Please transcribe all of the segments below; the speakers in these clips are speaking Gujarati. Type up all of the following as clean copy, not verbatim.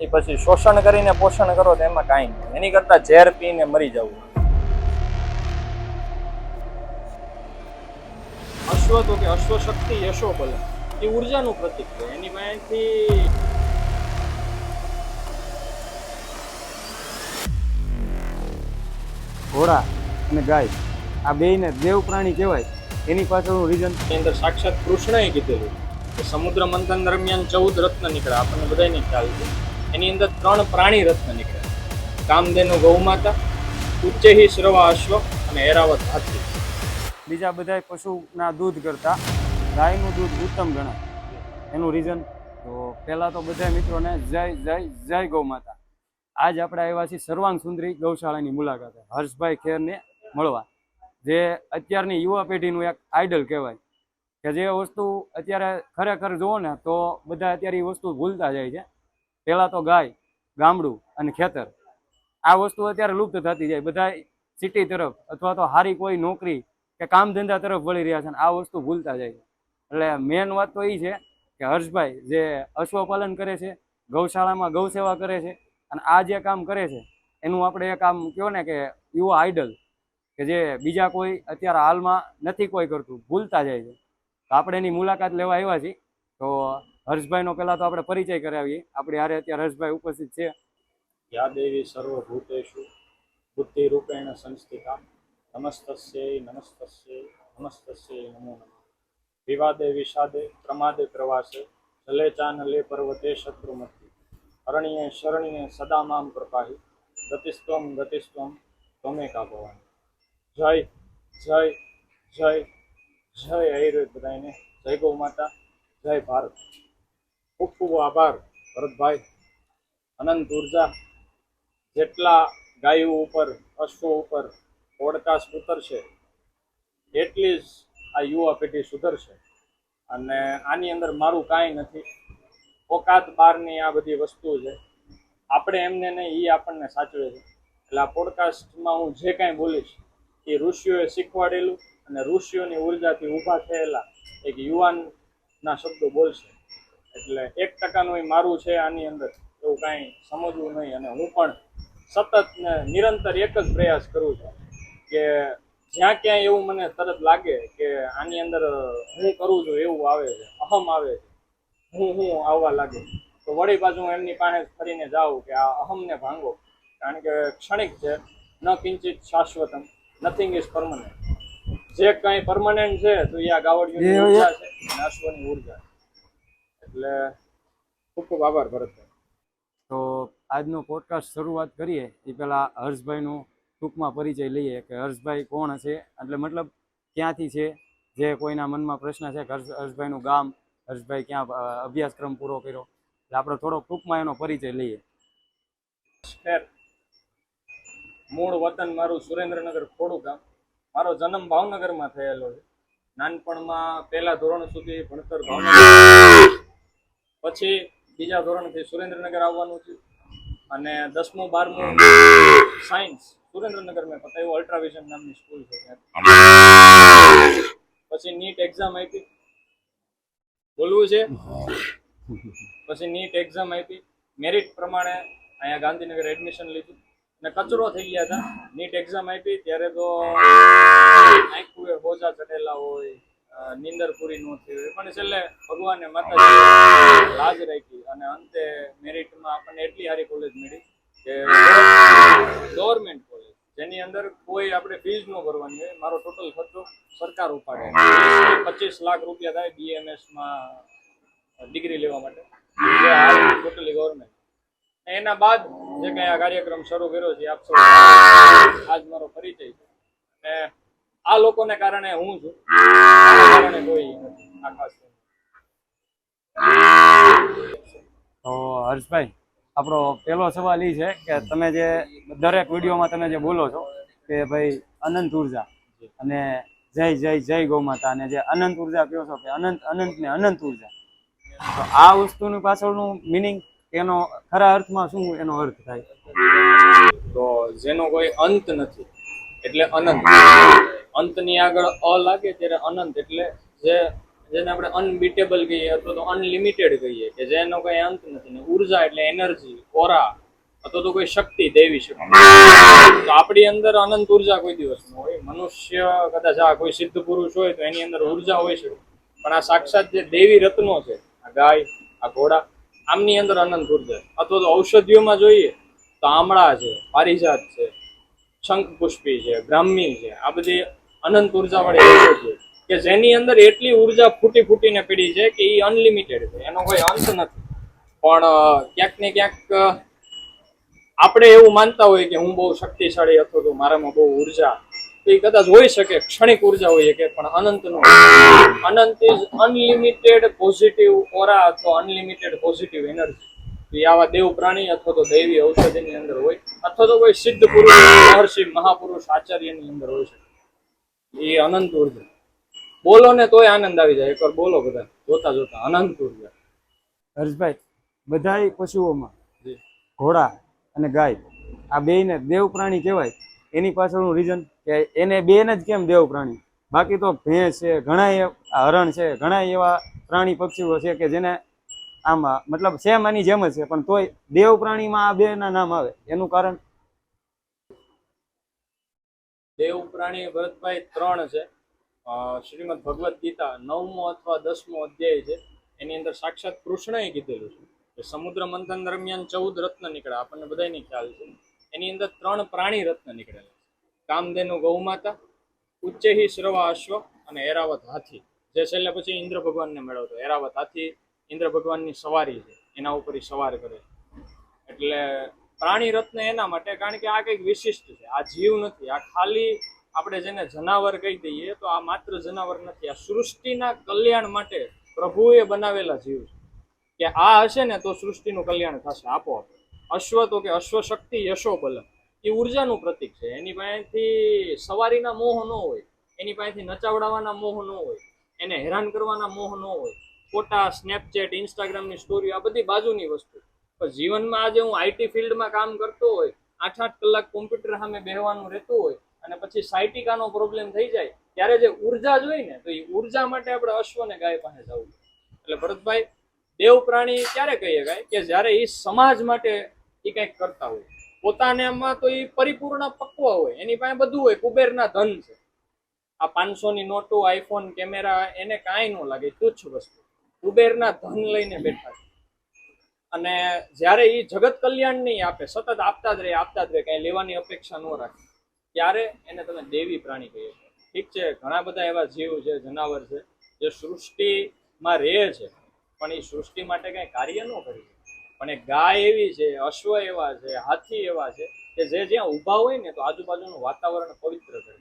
એ પછી શોષણ કરીને પોષણ કરો તો એમાં કાંઈ નહીં, એની કરતાં ઝેર પીને મરી જવું. અશ્વ તો કે અશ્વ શક્તિ યશો બલ એ ઉર્જાનું પ્રતીક છે. એની પાસેથી ઘોડા અને ગાય આ બેયને દેવ પ્રાણી કહેવાય. એની પાછળનું રીઝન એની અંદર સાક્ષાત કૃષ્ણએ કીધેલું કે સમુદ્ર મંથન દરમિયાન 14 રત્ન નીકળ્યા. આપણને બધાને ખ્યાલ છે. એની અંદર 3 પ્રાણી રત્ન નીકળ્યા: કામધેનુ ગૌમાતા, ઉચ્ચૈઃ શ્રવા અશ્વ અને એરાવત હાથી. બીજા બધા પશુના દૂધ કરતાં ગાયનું દૂધ ઉત્તમ ગણાય. એનું રીઝન તો પહેલાં તો બધા મિત્રોને જય જય જય ગૌ માતા. આજ આપણે આવ્યા છીએ સર્વાંગ સુંદરી ગૌશાળાની મુલાકાતે હર્ષભાઈ ખેરને મળવા, જે અત્યારની યુવા પેઢીનું એક આઈડલ કહેવાય. કે જે વસ્તુ અત્યારે ખરેખર જુઓ ને તો બધા અત્યારે એ વસ્તુ ભૂલતા જાય છે. પહેલાં તો ગાય, ગામડું અને ખેતર આ વસ્તુ અત્યારે લુપ્ત થતી જાય. બધા સિટી તરફ અથવા તો સારી કોઈ નોકરી કે કામ ધંધા તરફ વળી રહ્યા છે, અને આ વસ્તુ ભૂલતા જાય છે. એટલે મેન વાત તો એ છે કે હર્ષભાઈ જે અશ્વપાલન કરે છે, ગૌશાળામાં ગૌ સેવા કરે છે, અને આ જે કામ કરે છે એનું આપણે એક આમ કહો ને કે યુવા આઈડલ કે જે બીજા કોઈ અત્યારે હાલમાં નથી કોઈ કરતું, ભૂલતા જાય છે. તો આપણે એની મુલાકાત લેવા આવ્યા છીએ. તો હર્ષભાઈનો પહેલાં તો આપણે પરિચય કરાવીએ. આપણે હારે અત્યારે હર્ષભાઈ ઉપસ્થિત છે. યા દેવી સર્વભૂતેષુ બુદ્ધિરૂપેણ સંસ્થિતા નમસ્તસ્યૈ નમસ્તસ્યૈ નમસ્તસ્યૈ નમો નમઃ. વિવાદે વિષાદે પ્રમાદે પ્રવાસે જલે ચાનલે પર્વતે શત્રુમતી અરણ્યે શરણ્યે સદા મામ પ્રપાહી ગતિસ્ત્વમ ગતિસ્ત્વમ ત્વમેકા ભવાની. જય જય જય જય આયુર્વેદ બધાને. જય ગૌ માતા, જય ભારત. ખૂબ ખૂબ આભાર ભરતભાઈ. અનંત ઉર્જા જેટલા ગાયો ઉપર, અશ્વો ઉપર પોડકાસ્ટ ઉતરશે એટલી જ આ યુવા પેઢી સુધરશે. અને આની અંદર મારું કાંઈ નથી, ઓકાત બહારની આ બધી વસ્તુ છે. આપણે એમને નહીં, એ આપણને સાચવે છે. એટલે આ પોડકાસ્ટમાં હું જે કાંઈ બોલીશ એ ઋષિઓએ શીખવાડેલું અને ઋષિઓની ઉર્જાથી ઊભા થયેલા એક યુવાનના શબ્દો બોલશે. એટલે 1% એ મારું છે આની અંદર એવું કાંઈ સમજવું નહીં. અને હું પણ સતત ને નિરંતર એક જ પ્રયાસ કરું છું કે જ્યાં ક્યાંય એવું મને તરત લાગે કે આની અંદર હું કરું છું એવું આવે છે, અહમ આવે છે, હું આવવા લાગે, તો વળી પાછું હું એમની પાસે ફરીને જાઉં કે આ અહમને ભાંગો. કારણ કે ક્ષણિક છે, ન કિંચિત શાશ્વતમ, નથિંગ ઇઝ પરમનન્ટ. જે કંઈ પરમનન્ટ છે તો એ આ ગાવડિયોની ઉર્જા છે, અશ્વની ઉર્જા. એટલે ખૂબ ખૂબ આભાર ભરતભાઈ. તો આજનો પોડકાસ્ટ શરૂઆત કરીએ એ પહેલાં હર્ષભાઈનું ટૂંકમાં પરિચય લઈએ કે હર્ષભાઈ કોણ છે, એટલે મતલબ ક્યાંથી છે. જે કોઈના મનમાં પ્રશ્ન છે કે હર્ષભાઈનું ગામ, હર્ષભાઈ ક્યાં અભ્યાસક્રમ પૂરો કર્યો, એટલે આપણે થોડો ટૂંકમાં એનો પરિચય લઈએ. મૂળ વતન મારું સુરેન્દ્રનગર ખોડું ગામ. મારો જન્મ ભાવનગરમાં થયેલો છે. નાનપણમાં પહેલા ધોરણ સુધી ભણતર ભાવનગર, પછી બીજા ધોરણથી સુરેન્દ્રનગર આવવાનું થયું, અને 10મું 12મું સાયન્સ સુરેન્દ્રનગર મેં પતાવ્યું. અલ્ટ્રાવિઝન નામની સ્કૂલ છે ત્યાં. પછી નીટ એક્ઝામ આપી, બોલવું છે. પછી નીટ એક્ઝામ આપી, મેરિટ પ્રમાણે અહીંયા ગાંધીનગર એડમિશન લીધું, અને કચરો થઈ ગયા હતા. નીટ એક્ઝામ આપી ત્યારે તો આંખુએ બોજા ચડેલા હોય, નીંદર પૂરી ન થઈ હોય, પણ છેલ્લે ભગવાને માતાજી લાજ રાખી અને અંતે મેરિટમાં આપણને એટલી સારી કોલેજ મળી કે ગવર્મેન્ટ કોલેજ, જેની અંદર કોઈ આપણે ફીસ ન ભરવાની હોય. મારો ટોટલ ખર્ચો સરકાર ઉપાડે. 25 લાખ રૂપિયા થાય BMSમાં ડિગ્રી લેવા માટે, ટોટલી ગવર્મેન્ટ. એના બાદ જે કંઈ આ કાર્યક્રમ શરૂ કર્યો છે આપ સૌ, આજ મારો પરિચય છે. અને આ લોકોને કારણે હું છું, કારણે કોઈ નથી. આ ખાસ તો હર્ષભાઈ, આપણો પહેલો સવાલ એ છે કે તમે જે દરેક વિડીયોમાં તમે જે બોલો છો કે ભાઈ અનંત ઉર્જા અને જય જય જય ગૌ માતા, અને જે અનંત ઉર્જા કહો છો કે અનંત અનંત ને અનંત ઉર્જા, તો આ વસ્તુની પાછળનું મિનિંગ, એનો ખરા અર્થમાં શું એનો અર્થ થાય? તો જેનો કોઈ અંત નથી એટલે અનંત. અંતની આગળ અ લાગે ત્યારે અનંત, એટલે જે જેને આપણે અનબીટેબલ કહીએ અથવા તો અનલિમિટેડ કહીએ કે જેનો કોઈ અંત નથી ને ઉર્જા એટલે એનર્જી, ઓરા અથવા તો કોઈ શક્તિ, દેવી શક્તિ. તો આપણી અંદર અનંત ઉર્જા કોઈ દિવસ ન હોય. મનુષ્ય કદાચ આ કોઈ સિદ્ધ પુરુષ હોય તો એની અંદર ઉર્જા હોય છે, પણ આ સાક્ષાત જે દેવી રત્નો છે, આ ગાય, આ ઘોડા, આમની અંદર અનંત ઉર્જા છે. અથવા તો ઔષધિઓમાં જોઈએ તો આમળા છે, પારિજાત છે, શંખ પુષ્પી છે, બ્રાહ્મી છે, આ બધી અનંત ઉર્જા વાળી ઔષધિઓ કે જેની અંદર એટલી ઉર્જા ફૂટી ફૂટીને પડી છે કે એ અનલિમિટેડ છે, એનો કોઈ અંત નથી. પણ ક્યાંક ને ક્યાંક આપણે એવું માનતા હોય કે હું બહુ શક્તિશાળી અથવા તો મારામાં બહુ ઉર્જા, તો એ કદાચ હોઈ શકે, ક્ષણિક ઉર્જા હોઈ શકે, પણ અનંત નો. અનંત ઇઝ અનલિમિટેડ પોઝિટિવ ઓરા અથવા અનલિમિટેડ પોઝિટિવ એનર્જી. એ આવા દેવ પ્રાણી અથવા તો દૈવી ઔષધિની અંદર હોય, અથવા તો કોઈ સિદ્ધ પુરુષ, મહર્ષિ, મહાપુરુષ, આચાર્યની અંદર હોય છે. એ અનંત ઉર્જા બોલો ને તોય આનંદ આવી જાય. એકવાર બોલો બધા જોતા જોતા, અનંત ઉર્જા. હર્ષભાઈ, બધાય પશુઓમાં ઘોડા અને ગાય આ બેયને દેવ પ્રાણી કહેવાય. એની પાછળનું રીઝન કે એને બેને જ કેમ દેવ પ્રાણી? બાકી તો ભેંસ છે, ઘણા હરણ છે, ઘણા એવા પ્રાણી પક્ષીઓ છે કે જેને આમાં મતલબ સેમ આની જેમ જ છે, પણ તોય દેવ પ્રાણીમાં આ બે ના નામ આવે. એનું કારણ દેવ પ્રાણી ભરતભાઈ 3 છે. શ્રીમદ ભગવદ્ ગીતા 9મો અથવા 10મો અધ્યાય છે, એની અંદર સાક્ષાત કૃષ્ણએ કીધેલું છે કે સમુદ્ર મંથન દરમિયાન 14 રત્ન નીકળ્યા, આપણને બધાને ખ્યાલ છે. એની અંદર 3 પ્રાણી રત્ન નીકળેલા છે: કામધેનુ ગૌમાતા, ઉચ્ચેહી શ્રવા અશ્વ અને એરાવત હાથી, જે છેલ્લે પછી ઇન્દ્ર ભગવાનને મેળવતો. એરાવત હાથી ઇન્દ્ર ભગવાનની સવારી છે, એના ઉપર સવાર કરે. એટલે પ્રાણી રત્ન એના માટે, કારણ કે આ કંઈક વિશિષ્ટ છે. આ જીવ નથી, આ ખાલી આપણે જેને જનાવર કહી દઈએ તો આ માત્ર જનાવર નથી. આ સૃષ્ટિના કલ્યાણ માટે પ્રભુએ બનાવેલા જીવ છે, કે આ હશે ને તો સૃષ્ટિનું કલ્યાણ થશે આપોઆપ. અશ્વ તો કે અશ્વ શક્તિ યશો બલ, એ ઉર્જાનું પ્રતીક છે. એની પાસેથી સવારીના મોહ ન હોય, એની પાસેથી નચાવડાવવાના મોહ ન હોય, એને હેરાન કરવાના મોહ ન હોય. ફોટા, સ્નેપચેટ, ઇન્સ્ટાગ્રામની સ્ટોરી, આ બધી બાજુની વસ્તુ. પણ જીવનમાં આજે હું આઈટી ફિલ્ડમાં કામ કરતો હોય, 8-8 કલાક કોમ્પ્યુટર સામે બેહવાનું રહેતું હોય, અને પછી સાયટિકાનો પ્રોબ્લેમ થઈ જાય, ત્યારે જે ઉર્જા જોઈએ ને, તો એ ઉર્જા માટે આપણે અશ્વ ને ગાય પાસે જવું. એટલે ભરતભાઈ, દેવ પ્રાણી ક્યારે કહીએ ગાય કે જ્યારે એ સમાજ માટે એ કંઈક કરતા હોય. પોતાનામાં તો એ પરિપૂર્ણ પક્વ હોય, એની પાસે બધું હોય, કુબેરના ધન છે. આ 500ની નોટો, આઈફોન, કેમેરા એને કાંઈ ન લાગે, તુચ્છ વસ્તુ. કુબેરના ધન લઈને બેઠા છે. અને જ્યારે એ જગત કલ્યાણ નહીં આપે, સતત આપતા જ રહે, કઈ લેવાની અપેક્ષા ન રાખે, ત્યારે એને તમે દેવી પ્રાણી કહીએ. ઠીક છે, ઘણા બધા એવા જીવ છે, જનાવર છે, જે સૃષ્ટિમાં રહે છે, પણ એ સૃષ્ટિ માટે કઈ કાર્ય ન કરી. પણ એ ગાય એવી છે, અશ્વ એવા છે, હાથી એવા છે કે જે જ્યાં ઊભા હોય ને તો આજુબાજુનું વાતાવરણ પવિત્ર કરે.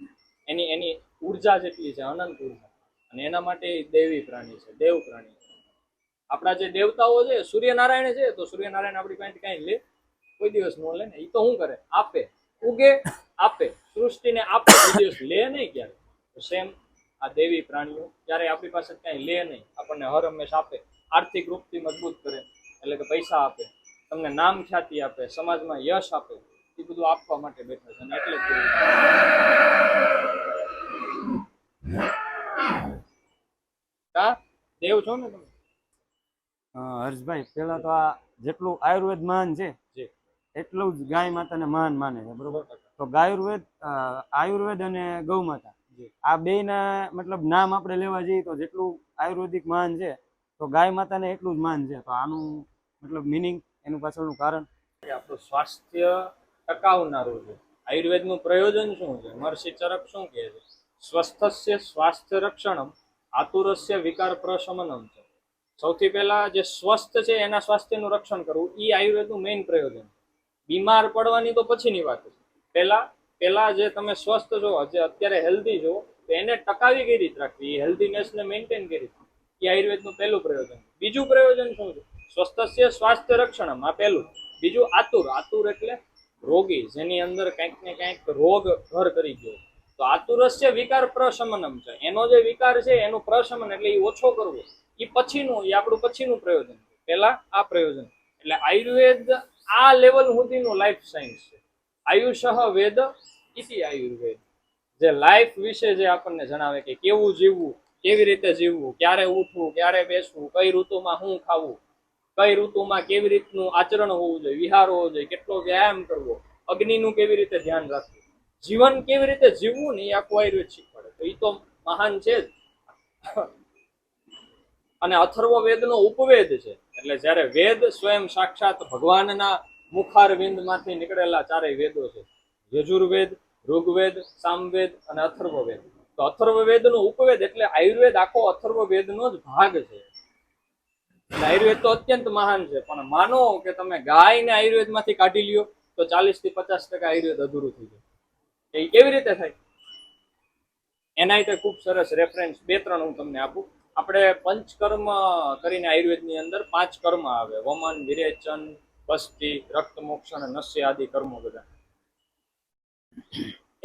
એની ઉર્જા જેટલી છે, અનંત ઉર્જા. અને એના માટે દેવી પ્રાણી છે, દેવ પ્રાણી છે. આપણા જે દેવતાઓ છે, સૂર્યનારાયણ છે, તો સૂર્યનારાયણ આપણી પાસે કઈ લે? કોઈ દિવસ ન લે ને. એ તો શું કરે? આપે, ઉગે, આપે, સૃષ્ટિને આપે, કોઈ દિવસ લે નહીં ક્યારે. સેમ આ દેવી પ્રાણીઓ ક્યારે આપણી પાસે કઈ લે નહીં, આપણને હર હંમેશા આપે. આર્થિક રૂપથી મજબૂત કરે, એટલે કે પૈસા આપે, તમને નામ ખ્યાતિ આપે, સમાજમાં યશ આપે, એ બધું આપવા માટે બેઠા છે. અને એટલે જ દેવ છો ને તમે. હર્ષભાઈ, પેલા તો આ જેટલું આયુર્વેદ મહાન છે એટલું જ ગાય માતાને મહાન માને છે, બરોબર? તો આયુર્વેદ અને ગૌ માતા, આ બે ના મતલબ નામ આપણે લેવા જઈએ તો જેટલું આયુર્વેદિક મહાન છે, તો ગાય માતાને એટલું જ માન છે. તો આનું મતલબ મિનિંગ, એનું પાછળનું કારણ આપણું સ્વાસ્થ્ય ટકાવનારું છે. આયુર્વેદનું પ્રયોજન શું છે? મહર્ષિ ચરક શું કહે છે? સ્વસ્થસ્ય સ્વાસ્થ્ય રક્ષણમ, આતુરસ્ય વિકાર પ્રશમનમ છે. સૌથી પહેલા જે સ્વસ્થ છે એના સ્વાસ્થ્યનું રક્ષણ કરવું, એ આયુર્વેદનું મેઇન પ્રયોજન. બીમાર પડવાની તો પછીની વાત છે. પહેલા જે તમે સ્વસ્થ છો, જે અત્યારે હેલ્ધી છો, તો એને ટકાવી કઈ રીતે રાખવી, હેલ્ધીનેસને મેન્ટેન કરી, એ આયુર્વેદનું પહેલું પ્રયોજન. બીજું પ્રયોજન શું છે? સ્વસ્થસ્ય સ્વાસ્થ્ય રક્ષણમ, આ પહેલું. બીજું આતુર એટલે રોગી, જેની અંદર કંઈક ને કંઈક રોગ ઘર કરી ગયો, તો આતુરસ્ય વિકાર પ્રશમનમ છે. એનો જે વિકાર છે એનું પ્રશમન એટલે એ ઓછો કરવો, એ આપણું પછીનું પ્રયોજન. પહેલા આ પ્રયોજન. એટલે આયુર્વેદ આ લેવલ સુધીનું લાઈફ સાયન્સ છે. આયુષ વેદ ઇતિ આયુર્વેદ, જે લાઈફ વિશે જે આપણને જણાવે કે કેવું જીવવું, કેવી રીતે જીવવું, ક્યારે ઉઠવું, ક્યારે બેસવું, કઈ ઋતુમાં શું ખાવું, કઈ ઋતુમાં કેવી રીતનું આચરણ હોવું જોઈએ, વિહાર હોવો જોઈએ, કેટલો વ્યાયામ કરવો, અગ્નિનું કેવી રીતે ધ્યાન રાખવું, જીવન કેવી રીતે જીવવું ને એ આખું આયુર્વેદ શીખવાડે. તો એ તો મહાન છે જ. અને અથર્વવેદનો ઉપવેદ છે. એટલે જ્યારે વેદ સ્વયં સાક્ષાત ભગવાનના મુખારવિંદમાંથી નીકળેલા ચારેય વેદો છે, યજુર્વેદ, ઋગ્વેદ, સામવેદ અને અથર્વવેદ. તો અથર્વવેદનો ઉપવેદ એટલે આયુર્વેદ આખો અથર્વવેદનો જ ભાગ છે. એટલે આયુર્વેદ તો અત્યંત મહાન છે. પણ માનો કે તમે ગાયને આયુર્વેદમાંથી કાઢી લ્યો તો 40 થી 50% આયુર્વેદ અધૂરું થઈ જાય. એ કેવી રીતે થાય? એના રીતે ખૂબ સરસ રેફરન્સ 2-3 હું તમને આપું. આપણે પંચકર્મ કરીને આયુર્વેદની અંદર 5 કર્મ આવે: વમન, વિરેચન, બસ્તી, રક્તમોક્ષણ, નસ્ય આદિ કર્મો બધા.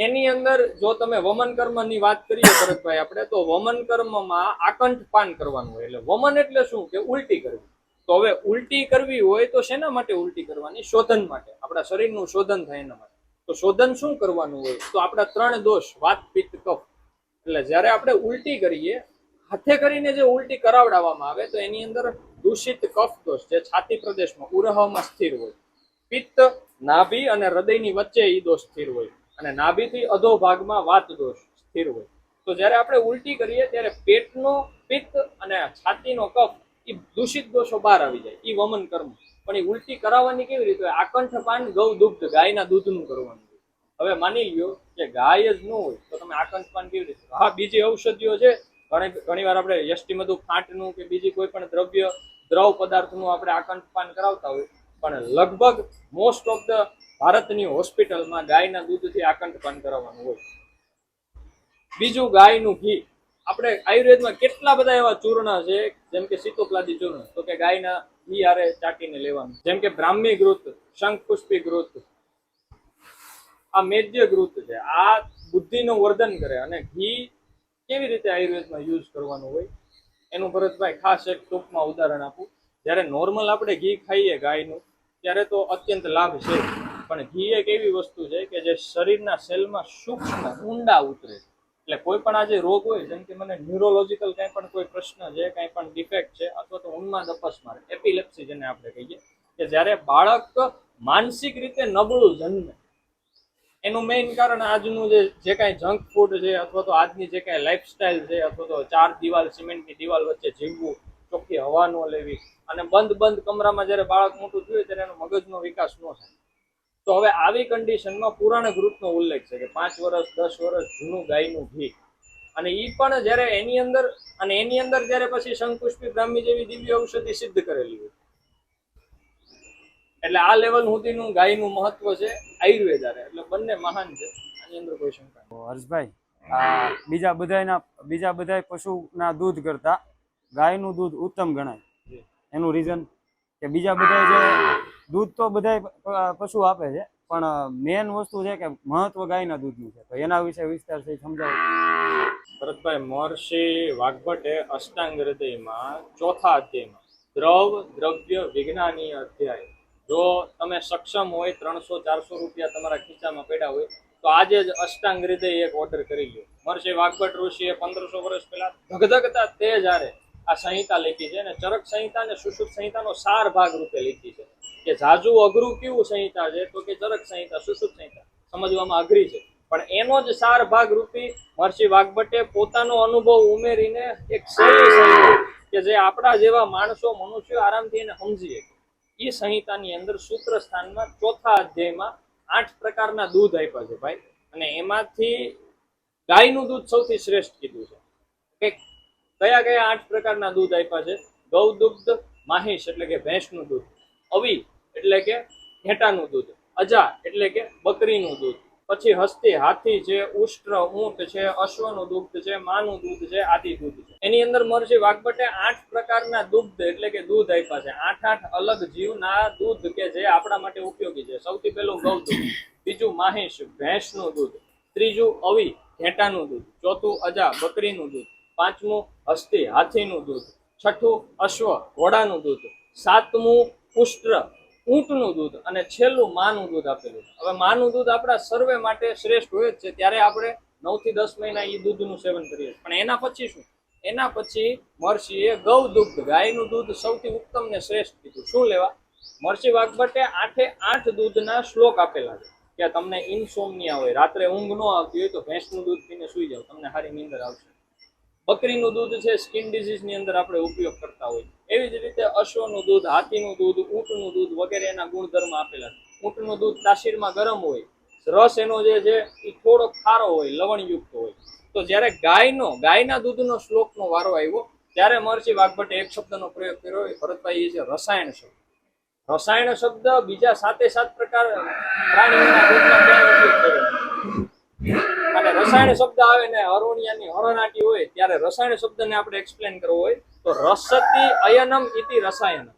એની અંદર જો તમે વમન કર્મની વાત કરીએ ભરતભાઈ આપણે, તો વમન કર્મમાં આકંઠપાન કરવાનું હોય. એટલે વમન એટલે શું કે ઉલટી કરવી. તો હવે ઉલટી કરવી હોય તો શેના માટે ઉલટી કરવાની? શોધન માટે, આપણા શરીરનું શોધન થાય એના માટે. તો શોધન શું કરવાનું હોય? તો આપણા 3 દોષ, વાત, પિત્ત, કફ. એટલે જ્યારે આપણે ઉલટી કરીએ, હાથે કરીને જે ઉલટી કરાવડાવવામાં આવે તો એની અંદર દૂષિત કફ દોષ જે છાતી પ્રદેશમાં ઉરહમાં સ્થિર હોય, પિત્ત નાભી અને હૃદયની વચ્ચે એ દોષ સ્થિર હોય, અને નાભીથી અધો ભાગમાં વાત દોષ સ્થિર હોય. તો જ્યારે આપણે ઉલટી કરીએ ત્યારે પેટનો પિત્ત અને છાતીનો કફ એ દૂષિત દોષો બહાર આવી જાય. એ વમન કર્મ. પણ એ ઉલટી કરાવવાની કેવી રીતે? આકંઠપાન ગૌ દુગ્ધ, ગાયના દૂધનું કરવાનું. હવે માની લ્યો કે ગાય જ ન હોય તો તમે આકંઠપાન કેવી રીતે? હા, બીજી ઔષધિઓ છે. ઘણી વાર આપણે યષ્ટિમધુ, ફાંટનું કે બીજી કોઈ પણ દ્રવ પદાર્થનું આપણે આકંઠપાન કરાવતા હોય, પણ લગભગ મોસ્ટ ઓફ ધ ભારતની હોસ્પિટલમાં ગાયના દૂધથી આકંઠપાન કરાવવાનું હોય. બીજું, ગાયનું ઘી. આપણે આયુર્વેદમાં કેટલા બધા એવા ચૂર્ણ છે, જેમ કે સીતોપલાદી ચૂર્ણ, તો કે ગાયના ઘી હારે ચાટીને લેવાનું. જેમ કે બ્રાહ્મી ઘૃત, શંખપુષ્પી ઘૃત, આ મેદ્ય ઘૃત છે. આ બુદ્ધિનું વર્ધન કરે. અને ઘી કેવી રીતે આયુર્વેદમાં યુઝ કરવાનું હોય એનું ભરતભાઈ ખાસ એક ટૂંકમાં ઉદાહરણ આપું. જ્યારે નોર્મલ આપણે ઘી ખાઈએ ગાયનું ત્યારે તો અત્યંત લાભ છે, પણ ઘી એક એવી વસ્તુ છે કે જે શરીરના સેલમાં સૂક્ષ્મ ઊંડા ઉતરે. એટલે કોઈ પણ આ જે રોગ હોય, જેમ કે મને ન્યુરોલોજીકલ કંઈ પણ કોઈ પ્રશ્ન છે, કંઈ પણ ડિફેક્ટ છે, અથવા તો ઉન્માદ અપસ્માર, એપિલેપ્સી જેને આપણે કહીએ, કે જ્યારે બાળક માનસિક રીતે નબળું જન્મે, એનું મેઇન કારણ આજનું જે કાંઈ જંક ફૂડ છે, અથવા તો આજની જે કાંઈ લાઈફસ્ટાઈલ છે, અથવા તો 4 દિવાલ, સિમેન્ટની દિવાલ વચ્ચે જીવવું, ચોખ્ખી હવા ન લેવી, અને બંધ કમરામાં જ્યારે બાળક મોટું થયું ત્યારે એનો મગજનો વિકાસ ન થાય. તો હવે આવી કન્ડિશનમાં પુરાણ ઘૃતનો ઉલ્લેખ છે કે 5 વર્ષ 10 વર્ષ જૂનું ગાયનું ઘી. અને એ પણ જ્યારે એની અંદર જ્યારે પછી શંખપુષ્પી, બ્રાહ્મી જેવી દિવ્ય ઔષધિ સિદ્ધ કરેલી હોય. એટલે આ લેવલ સુધીનું ગાયનું મહત્વ છે આયુર્વેદ હારે. એટલે બંને મહાન છે, આની અંદર કોઈ શંકા નથી. હર્ષભાઈ, બીજા બધાય પશુના દૂધ કરતા ગાયનું દૂધ ઉત્તમ ગણાય. એનું રીઝન કે બીજા બધા જે દૂધ તો બધાય પશુ આપે છે, પણ મેન વસ્તુ છે કે મહત્વ ગાયના દૂધનું છે. તો એના વિશે વિસ્તારથી સમજાવો. ભરતભાઈ, મહર્ષિ વાગ્ભટ્ટે અષ્ટાંગ હૃદયમાં 4થા અધ્યાયમાં દ્રવ દ્રવ્ય વિજ્ઞાની અધ્યાય, જો તમે સક્ષમ હોય, 300-400 રૂપિયા તમારા ખીચામાં પડ્યા હોય, તો આજે જ અષ્ટાંગ હૃદય એક ઓર્ડર કરી લો. મહર્ષિ વાગ્ભટ્ટ ઋષિએ 1500 વર્ષ પહેલા ધગધગતા તેજ હારે આ સંહિતા લખી છે, અને ચરક સંહિતા અને સુશ્રુત સંહિતાનો સાર ભાગ રૂપે લખી છે. કે જાજુ અઘરું કેવું સંહિતા છે? તો કે ચરક સંહિતા, સુશ્રુત સંહિતા સમજવામાં અઘરી છે, પણ એનો જ સાર ભાગ રૂપી મહર્ષિ વાગ્ભટ્ટે પોતાનો અનુભવ ઉમેરીને એક શૈલી સંહિતા, કે જે આપણા જેવા માણસો, મનુષ્યો આરામથી એને સમજીએ, એ સંહિતાની અંદર સૂત્ર સ્થાનમાં 4થા અધ્યાયમાં 8 પ્રકારના દૂધ આપ્યા છે ભાઈ. અને એમાંથી ગાયનું દૂધ સૌથી શ્રેષ્ઠ કીધું છે. કે કયા 8 પ્રકારના દૂધ આપ્યા છે? ગૌ દુગ્ધ, માહિશ એટલે કે ભેંસનું દૂધ, અવી એટલે કે ઘેટાનું દૂધ, અજા એટલે કે બકરીનું દૂધ, પછી હસ્તી હાથી છે, ઉષ્ટ્ર ઊંટ છે, અશ્વનું દૂધ છે, માનું દૂધ છે, આદિ દૂધ છે. એની અંદર મહર્ષિ વાગ્ભટ્ટે 8 પ્રકારના દૂધ એટલે કે દૂધ આપ્યા છે. 8 અલગ જીવના દૂધ કે જે આપણા માટે ઉપયોગી છે. સૌથી પહેલું ગૌ દૂધ, બીજું માહિશ ભેંસનું દૂધ, ત્રીજું અવી ઘેટાનું દૂધ, ચોથું અજા બકરીનું દૂધ, પાંચમું હસ્તી હાથીનું દૂધ, છઠ્ઠું અશ્વ ઘોડાનું દૂધ, સાતમું ઉષ્ટ્ર ઊંટનું દૂધ, અને છેલ્લું માનું દૂધ આપેલું છે. હવે માનું દૂધ આપણા સર્વે માટે શ્રેષ્ઠ હોય જ છે, ત્યારે આપણે 9 થી 10 મહિના એ દૂધનું સેવન કરીએ. પણ એના પછી શું? એના પછી મહર્ષિએ ગૌ દુગ્ધ ગાયનું દૂધ સૌથી ઉત્તમ ને શ્રેષ્ઠ કીધું. શું લેવા? મહર્ષિ વાગ્ભટ્ટે 8 દૂધના શ્લોક આપેલા છે કે તમને ઇન્સોમનિયા હોય, રાત્રે ઊંઘ ન આવતી હોય તો ભેંસનું દૂધ પીને સુઈ જાવ, તમને સારી નીંદર આવશે. બકરીનું દૂધ છે સ્કિન ડિઝીઝ ની અંદર આપણે ઉપયોગ કરતા હોય. એવી જ રીતે અશ્વનું દૂધ, હાથીનું દૂધ, ઊંટનું દૂધ વગેરે એના ગુણધર્મ આપેલા છે. ઊંટનું દૂધ તાસીરમાં ગરમ હોય, રસ એનો જે છે એ થોડો ખારો હોય, લવણયુક્ત હોય. તો જ્યારે ગાયના દૂધનો શ્લોકનો વારો આવ્યો ત્યારે મહર્ષિ વાગ્ભટ્ટે એક શબ્દનો પ્રયોગ કર્યો. ભરતભાઈ એ છે રસાયણ શબ્દ. રસાયણ શબ્દ બીજા 7 પ્રકાર પ્રાણીઓના દૂધમાં ક્યાંય ઉપયોગ કર્યો નથી. અને રસાયણ શબ્દ આવે ને અરુણિયાની હરણાટી હોય ત્યારે રસાયણ શબ્દને આપણે એક્સપ્લેન કરવો હોય તો રસતી અયનમ ઇતિ રસાયણ.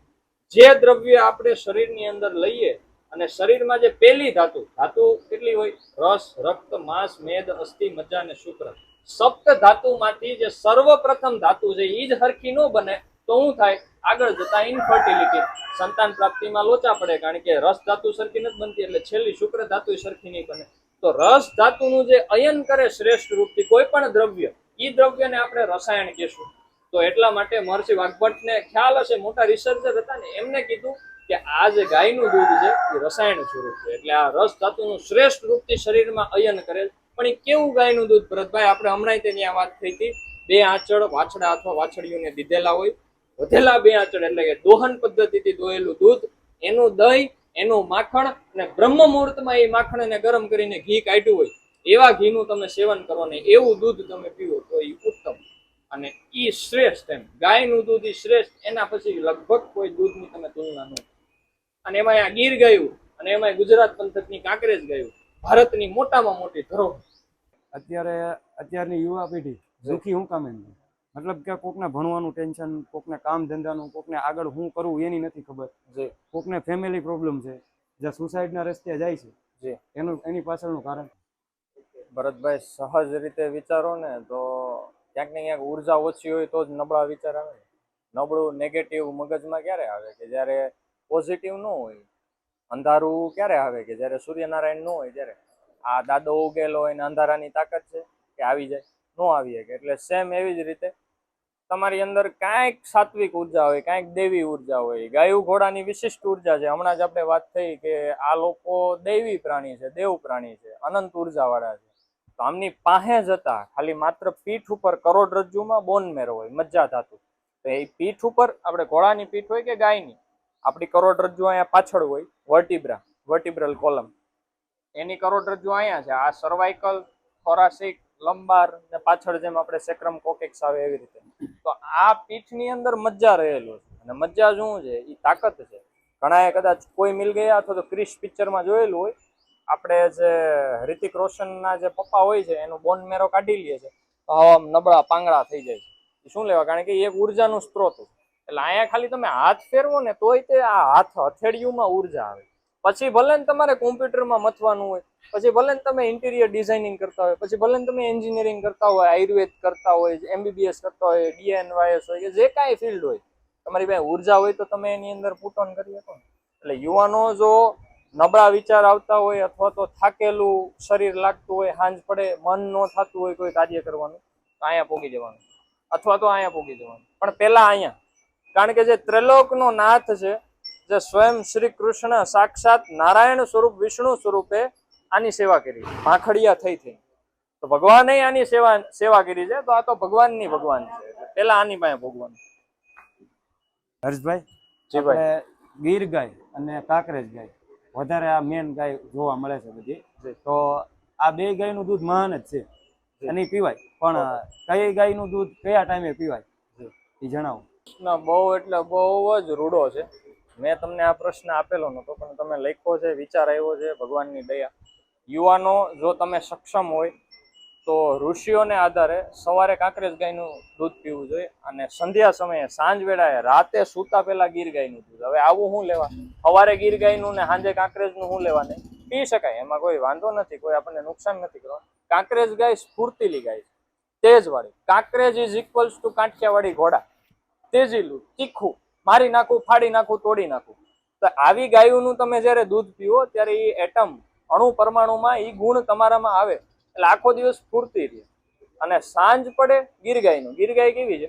જે દ્રવ્ય આપણે શરીરની અંદર લઈએ અને શરીરમાં જે પહેલી ધાતુ કેટલી હોય? રસ, રક્ત, માંસ, મેદ, અસ્થિ, મજ્જા અને શુક્ર. સપ્ત ધાતુમાંથી જે સર્વપ્રથમ ધાતુ છે એ જ હરખી ન બને તો શું થાય? આગળ જતા ઇન્ફર્ટિલિટી, સંતાન પ્રાપ્તિમાં લોચા પડે, કારણ કે રસ ધાતુ સરખી નથી બનતી એટલે છેલ્લી શુક્ર ધાતુ સરખી નહીં બને. તો રસ ધાતુનું જે અયન કરે શ્રેષ્ઠ રૂપથી કોઈ પણ દ્રવ્ય, એ દ્રવ્યને આપણે રસાયણ કહેશું. તો એટલા માટે મહર્ષિ વાગ્ભટ્ટને ખ્યાલ હશે, મોટા રિસર્ચર હતા ને, એમને કીધું કે આ જે ગાયનું દૂધ છે એ રસાયણ સ્વરૂપ છે, એટલે આ રસ ધાતુનું શ્રેષ્ઠ રૂપથી શરીરમાં અયન કરેલ. પણ એ કેવું ગાયનું દૂધ? ભરતભાઈ, આપણે હમણાં તેની આ વાત થઈ હતી, 2 આંચળ વાછડા અથવા વાછડીઓને દીધેલા હોય, વધેલા 2 આંચળ એટલે કે દોહન પદ્ધતિથી દોયેલું દૂધ, એનું દહીં, એનું માખણ, અને બ્રહ્મ મુહૂર્તમાં એ માખણને ગરમ કરીને ઘી કાઢ્યું હોય એવા ઘીનું તમે સેવન કરો ને એવું દૂધ તમે પીવો તો એ ઉત્તમ અને ઈ શ્રેષ્ઠ. એમ ગાયનું દૂધ ઈ શ્રેષ્ઠ, એના પછી લગભગ કોઈ દૂધની તમે તુલના ન. અને એમાં આ ગીર ગાયું અને એમાં ગુજરાત પંથકની કાંકરેજ ગાયું ભારતની મોટામાં મોટી ધરોહર. અત્યારની યુવા પેઢી દુઃખી હું કામે નથી? મતલબ કે કોકને ભણવાનું ટેન્શન, કોકને કામ ધંધાનું, કોકને આગળ શું કરવું એની નથી ખબર, કોકને ફેમિલી પ્રોબ્લેમ છે, જે સુસાઇડના રસ્તે જાય છે, એની પાછળનું કારણ? ભરતભાઈ, સહજ રીતે વિચારો ને તો ક્યાંક ને ક્યાંક ઉર્જા ઓછી હોય તો જ નબળા વિચાર આવે. નબળું નેગેટિવ મગજમાં ક્યારે આવે? કે જ્યારે પોઝિટિવ ન હોય. અંધારું ક્યારે આવે? કે જ્યારે સૂર્યનારાયણ ન હોય ત્યારે. આ દાદો ઉગેલો હોય ને અંધારાની તાકાત છે કે આવી જાય? ન આવી શકે. એટલે સેમ એવી જ રીતે તમારી અંદર કાંઈક સાત્વિક ઉર્જા હોય, કાંઈક દેવી ઉર્જા હોય. ગાયું ઘોડાની વિશિષ્ટ ઉર્જા છે. હમણાં જ આપણે વાત થઈ કે આ લોકો દૈવી પ્રાણી છે, દેવ પ્રાણી છે, અનંત ઉર્જાવાળા છે. તો આમની પાસે જતા ખાલી માત્ર પીઠ ઉપર કરોડરજ્જુમાં બોન મેરો હોય, મજ્જા ધાતુ. તો એ પીઠ ઉપર આપણે ઘોડાની પીઠ હોય કે ગાયની, આપણી કરોડરજ્જુ અહીંયા પાછળ હોય, વર્ટિબ્રલ કોલમ, એની કરોડરજ્જુ અહીંયા છે. આ સર્વાઇકલ, થોરાસિક, લંબાર ને પાછળ જેમ આપણે સેક્રમ કોકેક્સ આવે એવી રીતે. તો આ પીઠની અંદર મજ્જા રહેલું છે. અને મજ્જા શું છે? એ તાકાત છે. ઘણાએ કદાચ કોઈ મિલ ગયા અથવા તો ક્રિશ પિક્ચરમાં જોયેલું હોય, આપણે જે રિતિક રોશનના જે પપ્પા હોય છે એનું બોન મેરો કાઢી લે છે તો આવા નબળા પાંગડા થઈ જાય છે. શું લેવા? કારણ કે એ એક ઉર્જાનું સ્ત્રોત છે. એટલે અહીંયા ખાલી તમે હાથ ફેરવો ને તોય તે આ હાથ હથેળીઓમાં ઉર્જા આવે. પછી ભલે ને તમારે કોમ્પ્યુટરમાં મથવાનું હોય, પછી ભલે ને તમે ઇન્ટિરિયર ડિઝાઇનિંગ કરતા હોય, પછી ભલે ને તમે એન્જિનિયરિંગ કરતા હોય, આયુર્વેદ કરતા હોય, MBBS કરતા હોય, DNYS હોય, કે જે કાંઈ ફિલ્ડ હોય, તમારી પાસે ઉર્જા હોય તો તમે એની અંદર પુટ ઓન કરી શકો. એટલે યુવાનો જો નબળા વિચાર આવતા હોય અથવા તો થાકેલું શરીર લાગતું હોય, સાંજ પડે મન ન થતું હોય કોઈ કાર્ય કરવાનું, તો અહીંયા પોગી જવાનું અથવા તો અહીંયા પોગી જવાનું. પણ પહેલા અહીંયા, કારણ કે જે ત્રિલોકનો નાથ છે, જે સ્વયં શ્રી કૃષ્ણ સાક્ષાત નારાયણ સ્વરૂપ વિષ્ણુ સ્વરૂપે આની સેવા કરી, ભાખડિયા થઈ. તો ભગવાને આની સેવા કરી છે, તો આ તો ભગવાનની ભગવાન છે. પેલા આની પાસે ભગવાન. હર્ષભાઈ, આપણે ગીર ગાય અને કાંકરેજ ગાય વધારે આ મેન ગાય જોવા મળે છે બધી. તો આ 2 ગાયનું દૂધ મહાન જ છે અને પીવાય, પણ કઈ ગાયનું દૂધ કયા ટાઈમે પીવાય એ જણાવો. બહુ એટલે બહુ જ રૂડો છે. મેં તમને આ પ્રશ્ન આપેલો નહોતો પણ તમે લખ્યો છે, વિચાર આવ્યો છે, ભગવાનની દયા. યુવાનો જો તમે સક્ષમ હોય તો ઋષિઓને આધારે સવારે કાંકરેજ ગાયનું દૂધ પીવું જોઈએ અને સંધ્યા સમયે, સાંજ વેળાએ, રાતે સૂતા પહેલા ગીર ગાયનું દૂધ. હવે આવું શું લેવા? સવારે ગીર ગાયનું ને સાંજે કાંકરેજનું શું લેવા? નહીં, પી શકાય, એમાં કોઈ વાંધો નથી, કોઈ આપણને નુકસાન નથી કરવાનું. કાંકરેજ ગાય સ્ફૂર્તિલી ગાય છે, તેજવાળી. કાંકરેજ ઇઝ ઇક્વલ્સ ટુ કાંઠિયાવાડી ઘોડા, તેજીલું, તીખું, મારી નાખું, ફાડી નાખું, તોડી નાખું. તો આવી ગાયોનું તમે જ્યારે દૂધ પીવો ત્યારે એ એટમ, અણુ પરમાણુમાં એ ગુણ તમારામાં આવે એટલે આખો દિવસ સ્ફૂર્તિ રહે. અને સાંજ પડે ગીર ગાયનું. ગીર ગાય કેવી છે?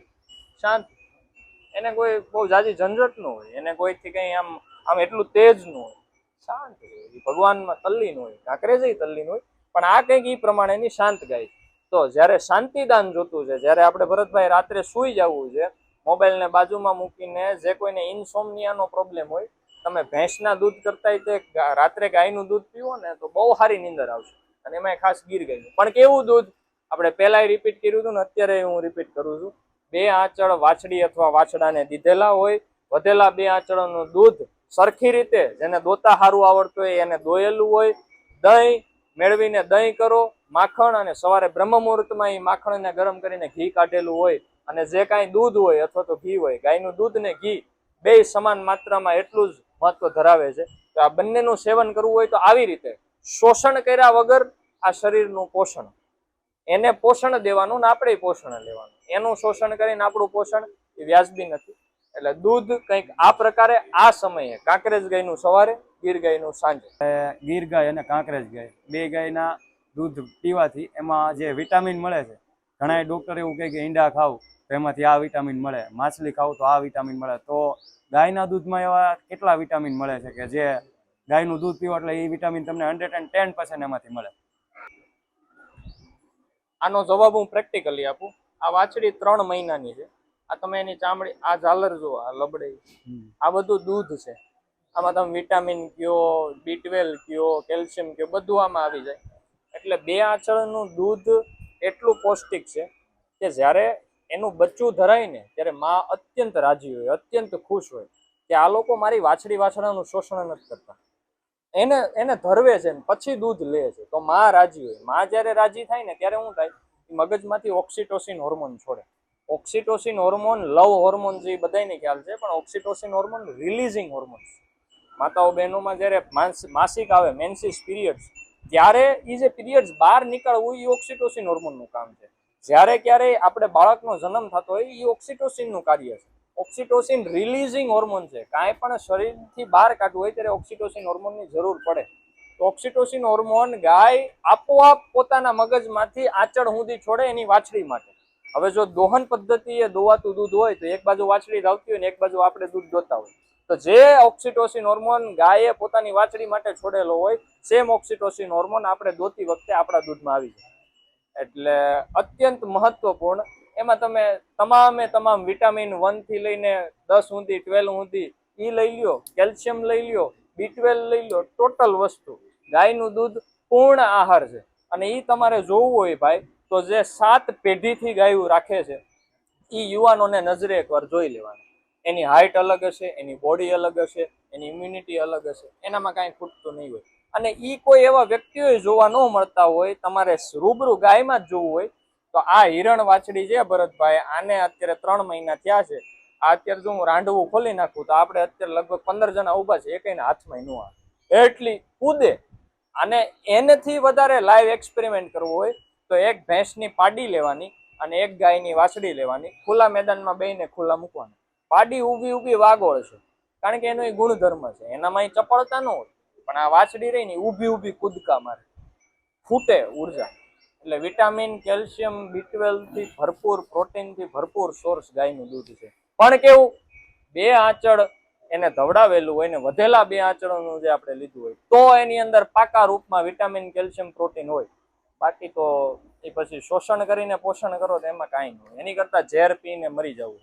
શાંત. એને કોઈ બહુ જાજી ઝંઝટ ન હોય, એને કોઈથી કંઈ આમ આમ એટલું તેજ ન હોય, શાંત હોય. એ ભગવાનમાં તલ્લીન હોય, કાંકરેજ તલ્લીન હોય, પણ આ કંઈક એ પ્રમાણેની શાંત ગાય. તો જ્યારે શાંતિદાન જોતું છે, જ્યારે આપણે ભરતભાઈ રાત્રે સૂઈ જવું છે, મોબાઈલને બાજુમાં મૂકીને, જે કોઈને ઇન્સોમનિયાનો પ્રોબ્લેમ હોય, તમે ભેંસના દૂધ કરતા તે રાત્રે ગાયનું દૂધ પીવો ને તો બહુ સારી નીંદર આવશે. અને એમાં ખાસ ગીર ગાયનું. પણ કેવું દૂધ? આપણે પહેલાંય રિપીટ કર્યું હતું ને અત્યારે હું રિપીટ કરું છું. 2 આંચળ વાછડી અથવા વાછડાને દીધેલા હોય, વધેલા 2 આંચળનું દૂધ સરખી રીતે, જેને દોતા સારું આવડતું હોય એને દોયેલું હોય, દહીં મેળવીને દહીં કરો, માખણ, અને સવારે બ્રહ્મ મુહૂર્તમાં એ માખણને ગરમ કરીને ઘી કાઢેલું હોય, અને જે કાંઈ દૂધ હોય અથવા તો ઘી હોય, ગાયનું દૂધ ને ઘી બે સમાન માત્રામાં એટલું જ મહત્વ ધરાવે છે. તો આ બંનેનું સેવન કરવું હોય તો આવી રીતે શોષણ કર્યા વગર આ શરીરનું પોષણ, એને પોષણ દેવાનું ને આપણે પોષણ લેવાનું. એનું શોષણ કરીને આપણું પોષણ એ વ્યાજબી નથી. એટલે દૂધ કંઈક આ પ્રકારે આ સમયે, કાંકરેજ ગાયનું સવારે, ગીર ગાયનું સાંજે. ગીર ગાય અને કાંકરેજ ગાય, 2 ગાયના દૂધ પીવાથી એમાં જે વિટામિન મળે છે, ઘણા ડૉક્ટર એવું કહે કે ઈંડા ખાવ તો એમાંથી આ વિટામિન મળે, માછલી ખાવ તો આ વિટામિન મળે. તો ગાયના દૂધમાં એવા કેટલા વિટામિન મળે છે કે જે ગાયનું દૂધ પીવો એટલે એ વિટામિન તમને 110% એમાંથી મળે? આનો જવાબ હું પ્રેક્ટિકલી આપું. આ વાછડી 3 મહિનાની છે. આ તમે એની ચામડી, આ ઝાલર જુઓ, આ લબડે, આ બધું દૂધ છે. આમાં તમે વિટામિન કયો, B12 કયો, કેલ્શિયમ કયો, બધું આમાં આવી જાય. એટલે 2 આંચળનું દૂધ એટલું પૌષ્ટિક છે કે જ્યારે એનું બચ્ચું ધરાય ને ત્યારે માં અત્યંત રાજી હોય, અત્યંત ખુશ હોય કે આ લોકો મારી વાછડી વાછડાનું શોષણ નથી કરતા, એને ધરવે છે ને પછી દૂધ લે છે. તો માં રાજી હોય. માં જ્યારે રાજી થાય ને ત્યારે શું થાય? મગજમાંથી ઓક્સિટોસિન હોર્મોન છોડે. ઓક્સિટોસિન હોર્મોન લવ હોર્મોન જે બધાને ખ્યાલ છે, પણ ઓક્સિટોસિન હોર્મોન રિલીઝિંગ હોર્મોન. માતાઓ બહેનોમાં જ્યારે માસિક આવે, મેન્સિસ પીરિયડ્સ, ત્યારે એ જે પીરિયડ્સ બહાર નીકળવું એ ઓક્સિટોસિન હોર્મોનનું કામ છે. જ્યારે ક્યારેય આપણે બાળકનો જન્મ થતો હોય એ ઓક્સિટોસિનનું કાર્ય છે. ઓક્સિટોસિન રિલીઝિંગ હોર્મોન છે. કાંઈ પણ શરીરથી બહાર કાઢવું હોય ત્યારે ઓક્સિટોસિન હોર્મોનની જરૂર પડે. તો ઓક્સિટોસિન હોર્મોન ગાય આપોઆપ પોતાના મગજમાંથી આંચળ સુધી છોડે એની વાછડી માટે. હવે જો દોહન પદ્ધતિએ દોવાતું દૂધ હોય તો એક બાજુ વાછડી ધાવતી હોય ને એક બાજુ આપણે દૂધ દોતા હોય, તો જે ઓક્સિટોસિન હોર્મોન ગાયે પોતાની વાછડી માટે છોડેલો હોય, સેમ ઓક્સિટોસિન હોર્મોન આપણે દોતી વખતે આપણા દૂધમાં આવી જાય. એટલે અત્યંત મહત્વપૂર્ણ. એમાં તમે તમામ વિટામિન 1 થી લઈને 10 સુધી, 12 સુધી એ લઈ લ્યો, કેલ્શિયમ લઈ લ્યો, B12 લઈ લ્યો, ટોટલ વસ્તુ. ગાયનું દૂધ પૂર્ણ આહાર છે. અને એ તમારે જોવું હોય ભાઈ તો જે 7 પેઢીથી ગાયું રાખે છે એ યુવાનોને નજરે એકવાર જોઈ લેવાનું. એની હાઇટ અલગ હશે, એની બોડી અલગ હશે, એની ઇમ્યુનિટી અલગ હશે, એનામાં કાંઈ ખૂટતું નહીં હોય. અને એ કોઈ એવા વ્યક્તિઓ જોવા ન મળતા હોય, તમારે રૂબરૂ ગાયમાં જ જોવું હોય તો આ હિરણ વાછડી છે ભરતભાઈ, આને અત્યારે 3 મહિના થયા છે. આ અત્યારે જો હું રાંડવું ખોલી નાખું તો આપણે અત્યારે લગભગ 15 જણા ઊભા છે, એકઈના હાથમાં ન આવે એટલી કૂદે. અને એનાથી વધારે લાઈવ એક્સપેરિમેન્ટ કરવું હોય તો એક ભેંસની પાડી લેવાની અને એક ગાયની વાછડી લેવાની, ખુલ્લા મેદાનમાં બેયને ખુલ્લા મૂકવાના. પાડી ઊભી વાગોળ છે, કારણ કે એનો એ ગુણધર્મ છે, એનામાં ચપળતા ન હોય. પણ આ વાછડી રહી ને ઊભી કૂદકા મારે, ફૂટે ઉર્જા. એટલે વિટામિન, કેલ્શિયમ, B12 થી ભરપૂર, પ્રોટીનથી ભરપૂર સોર્સ ગાયનું દૂધ છે. પણ કેવું? 2 આંચળ એને ધવડાવેલું હોય ને વધેલા 2 આંચળોનું જે આપણે લીધું હોય તો એની અંદર પાકા રૂપમાં વિટામિન, કેલ્શિયમ, પ્રોટીન હોય. બાકી તો એ પછી શોષણ કરીને પોષણ કરો તો એમાં કાંઈ નહીં હોય. એની કરતાં ઝેર પીને મરી જવું.